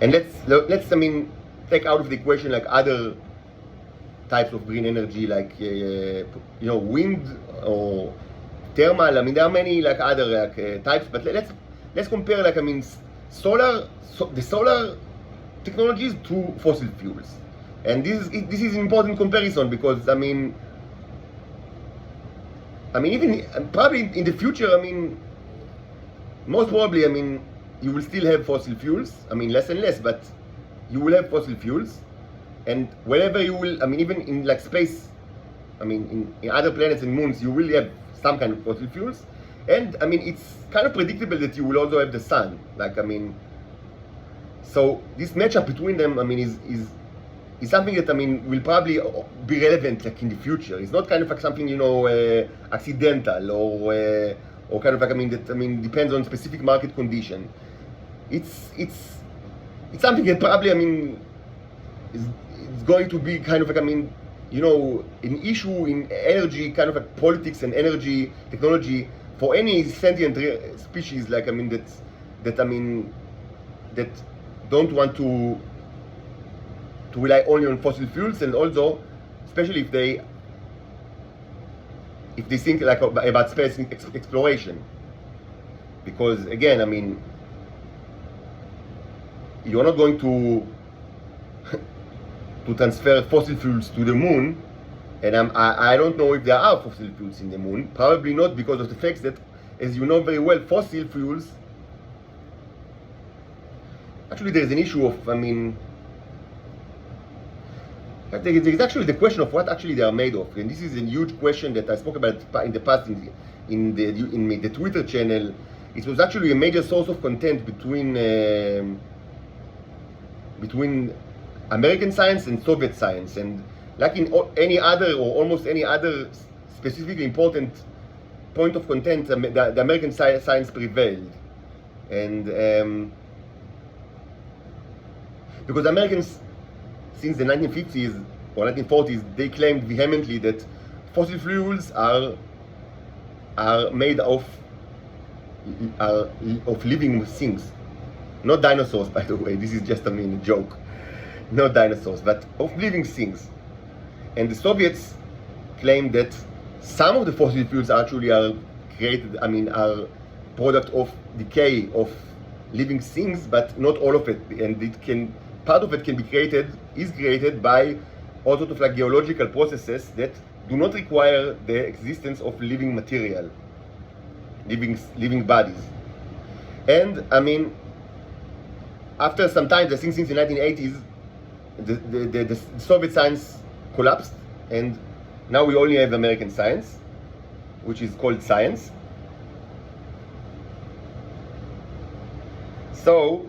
Speaker 1: and let's I mean, take out of the equation like other types of green energy, like you know, wind or thermal. I mean, there are many like other like types, but let's compare like, I mean, the solar technologies to fossil fuels. And this is an important comparison, because I mean even probably in the future, I mean, most probably, I mean, you will still have fossil fuels. I mean, less and less, but you will have fossil fuels. And wherever you will, I mean, even in like space, I mean, in other planets and moons, you will have some kind of fossil fuels. And I mean, it's kind of predictable that you will also have the sun. Like, I mean, so this matchup between them, I mean, is something that, I mean, will probably be relevant like in the future. It's not kind of like something, you know, accidental or kind of like, I mean, that, I mean, depends on specific market condition. It's something that probably, I mean, it's going to be kind of like, I mean, you know, an issue in energy, kind of like politics and energy technology for any sentient species, like, I mean, that I mean, that don't want to rely only on fossil fuels, and also, especially if they think like about space exploration, because again, I mean, you're not going to transfer fossil fuels to the moon, and I don't know if there are fossil fuels in the moon. Probably not, because of the fact that, as you know very well, fossil fuels, actually there's an issue of, I mean, there's actually the question of what actually they are made of, and this is a huge question that I spoke about in the past in the Twitter channel. It was actually a major source of content between American science and Soviet science, and like in any other or almost any other specifically important point of content, the American science prevailed, and because Americans, since the 1950s or 1940s, they claimed vehemently that fossil fuels are made of living things, not dinosaurs, by the way. This is just, I mean, a joke. Not dinosaurs, but of living things. And the Soviets claimed that some of the fossil fuels actually are created, I mean, are product of decay of living things, but not all of it. And it can, part of it can be is created by all sorts of like geological processes that do not require the existence of living material, living bodies. And I mean, after some time, I think since the 1980s, the Soviet science collapsed, and now we only have American science, which is called science. So,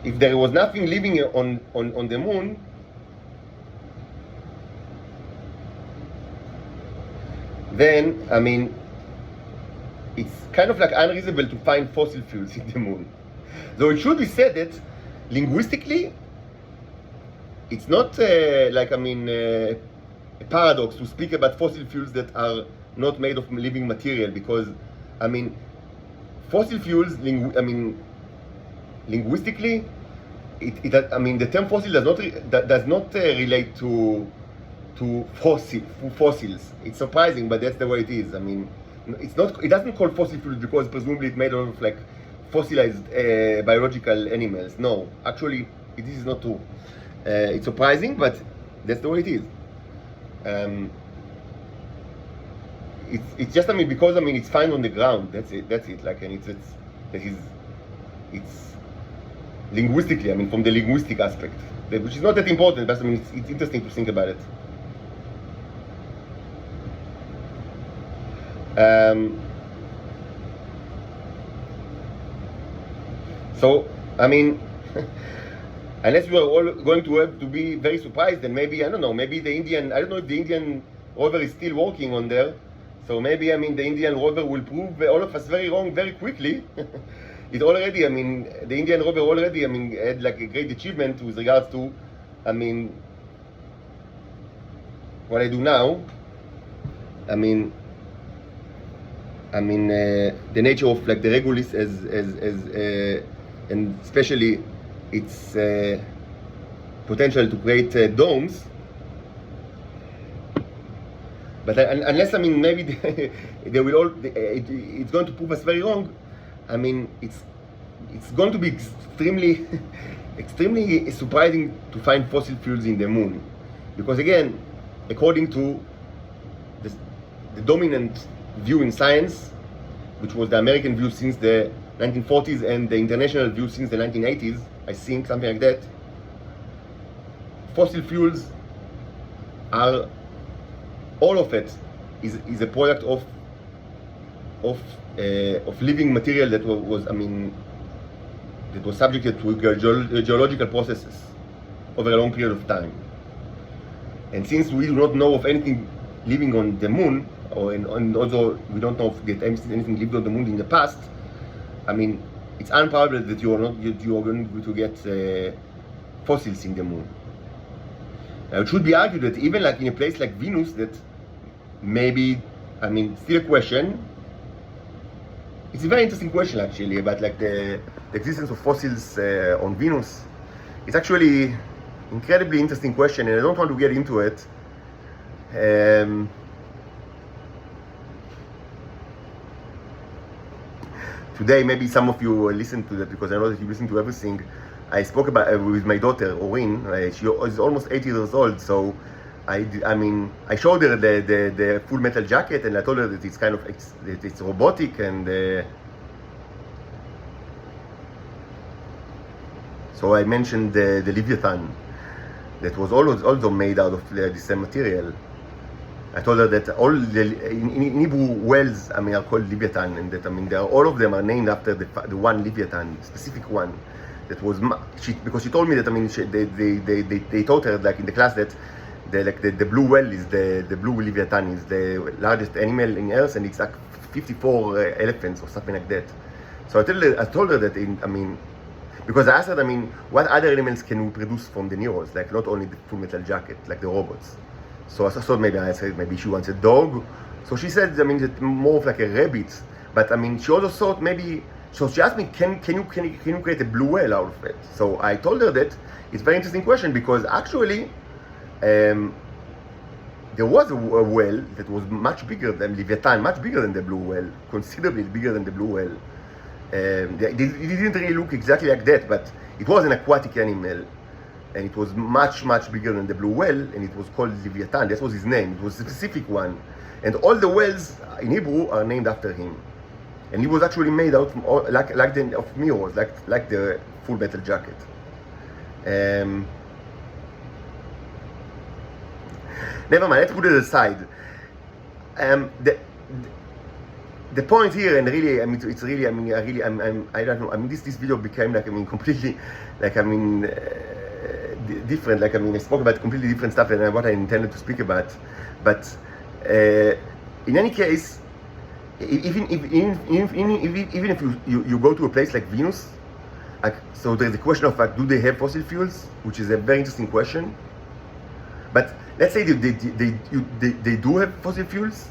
Speaker 1: if there was nothing living on the moon, then, I mean, it's kind of like unreasonable to find fossil fuels in the moon. Though it should be said that linguistically, it's not like, I mean, a paradox to speak about fossil fuels that are not made of living material, because, I mean, fossil fuels, linguistically, I mean, the term fossil does not relate to fossils. It's surprising, but that's the way it is. I mean, it doesn't call fossil fuels because presumably it's made out of like fossilized biological animals. No, actually, this is not true. It's surprising, but that's the way it is. It's just, I mean, because, I mean, it's found on the ground. That's it. Like, and it's linguistically, I mean, from the linguistic aspect, which is not that important, but I mean, it's interesting to think about it. So, I mean, unless we are all going to have to be very surprised, then maybe, I don't know, maybe I don't know if the Indian rover is still working on there. So maybe, I mean, the Indian rover will prove all of us very wrong very quickly. It already, I mean, the Indian rover already, I mean, had like a great achievement with regards to, I mean, what I do now. I mean, the nature of like the Regulus and especially its potential to create domes. But unless, I mean, maybe they will all, it's going to prove us very wrong. I mean, it's going to be extremely surprising to find fossil fuels in the moon, because again, according to the dominant view in science, which was the American view since the 1940s and the international view since the 1980s, I think, something like that, fossil fuels are, all of it is a product of living material that was that was subjected to geological processes over a long period of time. And since we do not know of anything living on the moon, and also we don't know if anything lived on the moon in the past, it's improbable that you are going to get fossils in the moon. Now, it should be argued that even like in a place like Venus, that maybe, still a question. It's a very interesting question actually about like the existence of fossils on Venus. It's actually incredibly interesting question, and I don't want to get into it. Today, maybe some of you listen to that, because I know that you listen to everything. I spoke about with my daughter Orin. She is almost 8 years old, so I showed her the full metal jacket, and I told her that it's kind of it's robotic, and so I mentioned the Leviathan that was also made out of the same material. I told her that all in Hebrew wells are called Leviathan, and that all of them are named after the one Leviathan, specific one. That was because she told me that they taught her like in the class that the blue whale is the blue Leviathan is the largest animal in Earth, and it's like 54 elephants or something like that. So I told her that because I asked her, what other elements can we produce from the Neros, like not only the full metal jacket, like the robots. So I thought maybe she wants a dog. So she said, that more of like a rabbit. But she also thought maybe. So she asked me, can you create a blue whale out of it? So I told her that it's a very interesting question, because actually there was a whale that was much bigger than Leviathan, much bigger than the blue whale, considerably bigger than the blue whale. It didn't really look exactly like that, but it was an aquatic animal, and it was much bigger than the blue whale, and it was called Leviathan. That was his name. It was a specific one, and all the whales in Hebrew are named after him. And he was actually made out of Neros, like the full metal jacket. Never mind. Let's put it aside. The point here, and really, it's really, I don't know. This video became like, completely, like, different. Like, I spoke about completely different stuff than what I intended to speak about. But in any case, even if you go to a place like Venus, so there's the question of do they have fossil fuels, which is a very interesting question. But let's say they do have fossil fuels,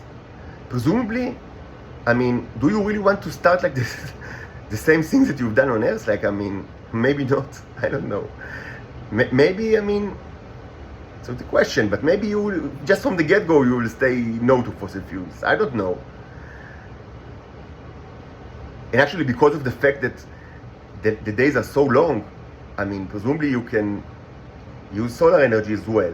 Speaker 1: presumably. Do you really want to start like this, the same things that you've done on Earth? Like, maybe not. I don't know. Maybe, so the question, but maybe you will, just from the get-go, you will say no to fossil fuels. I don't know. And actually, because of the fact that the days are so long, presumably you can use solar energy as well.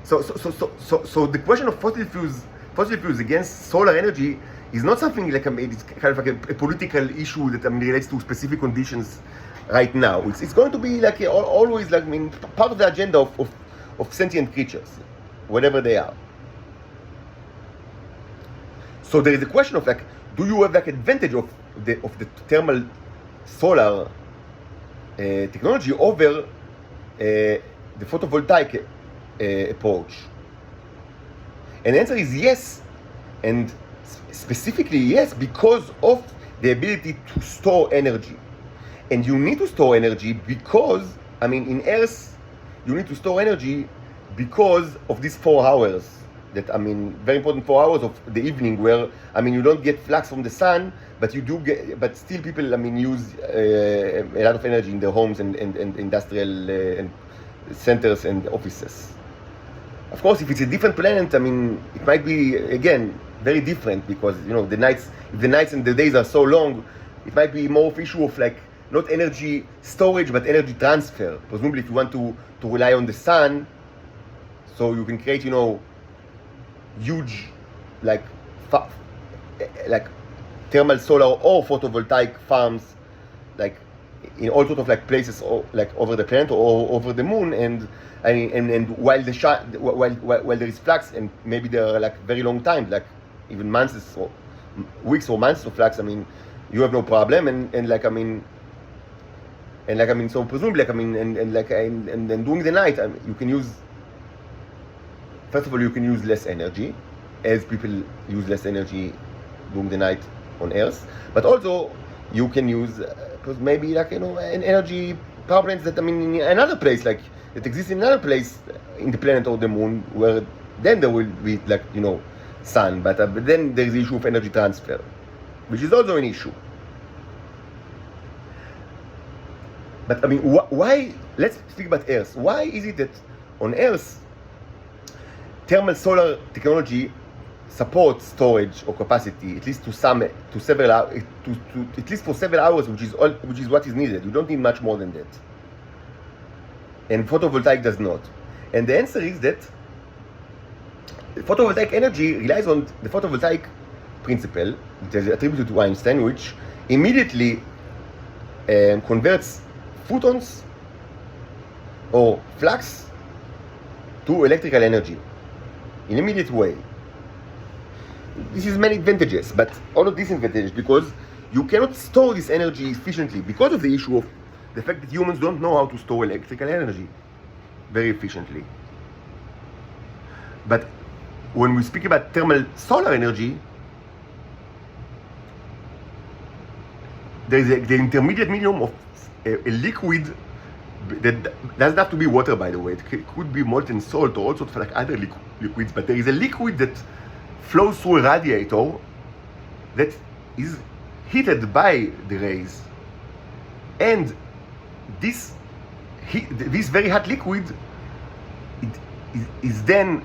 Speaker 1: So the question of fossil fuels against solar energy is not something like it's kind of like a political issue that relates to specific conditions right now. It's going to be like always like part of the agenda of sentient creatures, whatever they are. So there is a question of like, do you have like advantage of the thermal solar technology over the photovoltaic approach? And the answer is yes, and specifically yes, because of the ability to store energy. And you need to store energy because, in Earth, you need to store energy because of these 4 hours. That, very important 4 hours of the evening where, you don't get flux from the sun, but you do get, but still people, use a lot of energy in their homes and industrial and centers and offices. Of course, if it's a different planet, it might be, again, very different, because, if the nights and the days are so long, it might be more of issue of like, not energy storage, but energy transfer. Presumably, if you want to rely on the sun, so you can create, huge, like thermal solar or photovoltaic farms, like in all sorts of like places, or like over the planet or over the moon, and while while there is flux, and maybe there are like very long times, like even months or weeks or months of flux, I mean, you have no problem, so presumably, and then during the night, you can use. First of all, you can use less energy, as people use less energy during the night on Earth. But also, you can use maybe like an energy power plants that in another place, like that exists in another place in the planet or the moon, where then there will be like sun. But then there is the issue of energy transfer, which is also an issue. But why? Let's speak about Earth. Why is it that on Earth thermal solar technology supports storage or capacity at least at least for several hours, which is what is needed? You don't need much more than that. And photovoltaic does not. And the answer is that photovoltaic energy relies on the photovoltaic principle, which is attributed to Einstein, which immediately converts photons or flux to electrical energy in an immediate way. This has many advantages, but all of these advantages because you cannot store this energy efficiently because of the issue of the fact that humans don't know how to store electrical energy very efficiently. But when we speak about thermal solar energy, there is the intermediate medium of a liquid that doesn't have to be water, by the way. It could be molten salt or all sorts of like other liquids, but there is a liquid that flows through a radiator that is heated by the rays, and this very hot liquid is then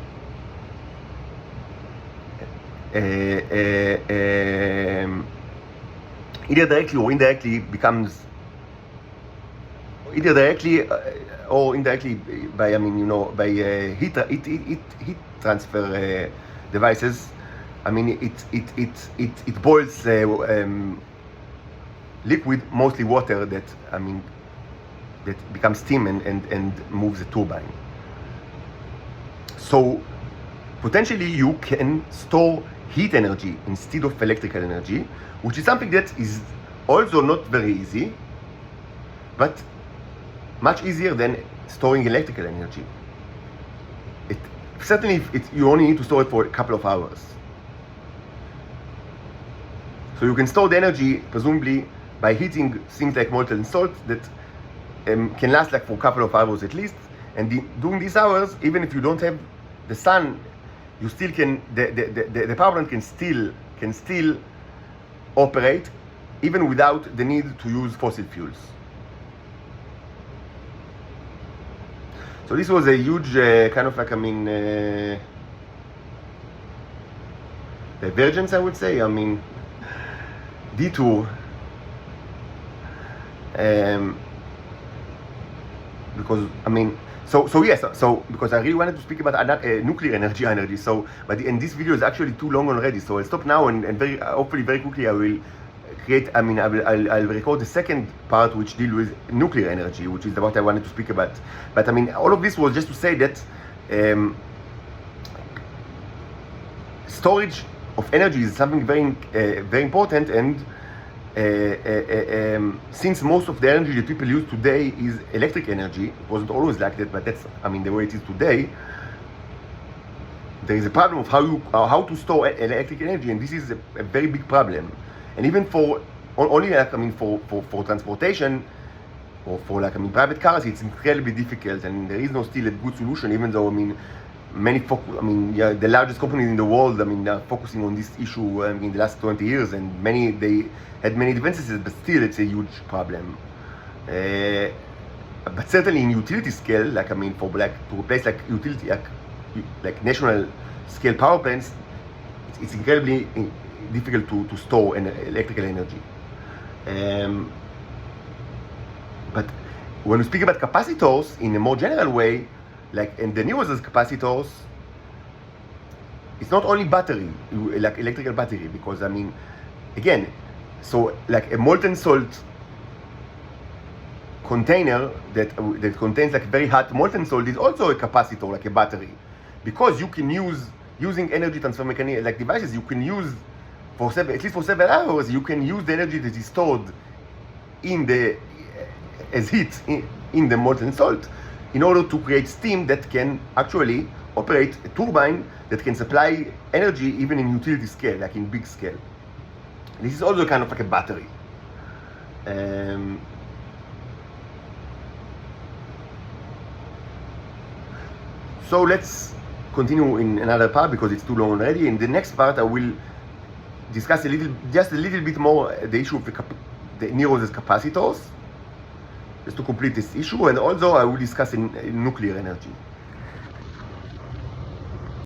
Speaker 1: either directly or indirectly becomes either directly or indirectly by heat transfer devices. It boils liquid, mostly water, that becomes steam and moves the turbine. So potentially you can store heat energy instead of electrical energy, which is something that is also not very easy, but much easier than storing electrical energy. Certainly, you only need to store it for a couple of hours. So you can store the energy, presumably, by heating things like molten salt that can last like for a couple of hours at least. And during these hours, even if you don't have the sun, you still can. The power plant can still operate, even without the need to use fossil fuels. So this was a huge divergence, I would say. Detour. Because because I really wanted to speak about nuclear energy. So, and this video is actually too long already. So I'll stop now and hopefully very quickly I will create. I'll record the second part, which deals with nuclear energy, which is what I wanted to speak about. But all of this was just to say that storage of energy is something very important, and since most of the energy that people use today is electric energy, it wasn't always like that, but that's the way it is today. There is a problem of how to store electric energy, and this is a very big problem. And even for transportation or for private cars, it's incredibly difficult, and there is still a good solution. Even though the largest companies in the world are focusing on this issue in the last 20 years, and they had many advances, but still it's a huge problem. But certainly in utility scale, to replace utility national scale power plants, it's incredibly difficult to store electrical energy. But when we speak about capacitors in a more general way, in the Neros capacitors, it's not only battery, electrical battery, because again, so a molten salt container that contains like very hot molten salt is also a capacitor, like a battery, because you can using energy transfer mechanics like devices, you can use at least for several hours, you can use the energy that is stored as heat in the molten salt in order to create steam that can actually operate a turbine that can supply energy even in utility scale, like in big scale. This is also kind of like a battery. So let's continue in another part because it's too long already. In the next part, I will discuss just a little bit more the issue of the Neros capacitors, just to complete this issue, and also I will discuss in nuclear energy.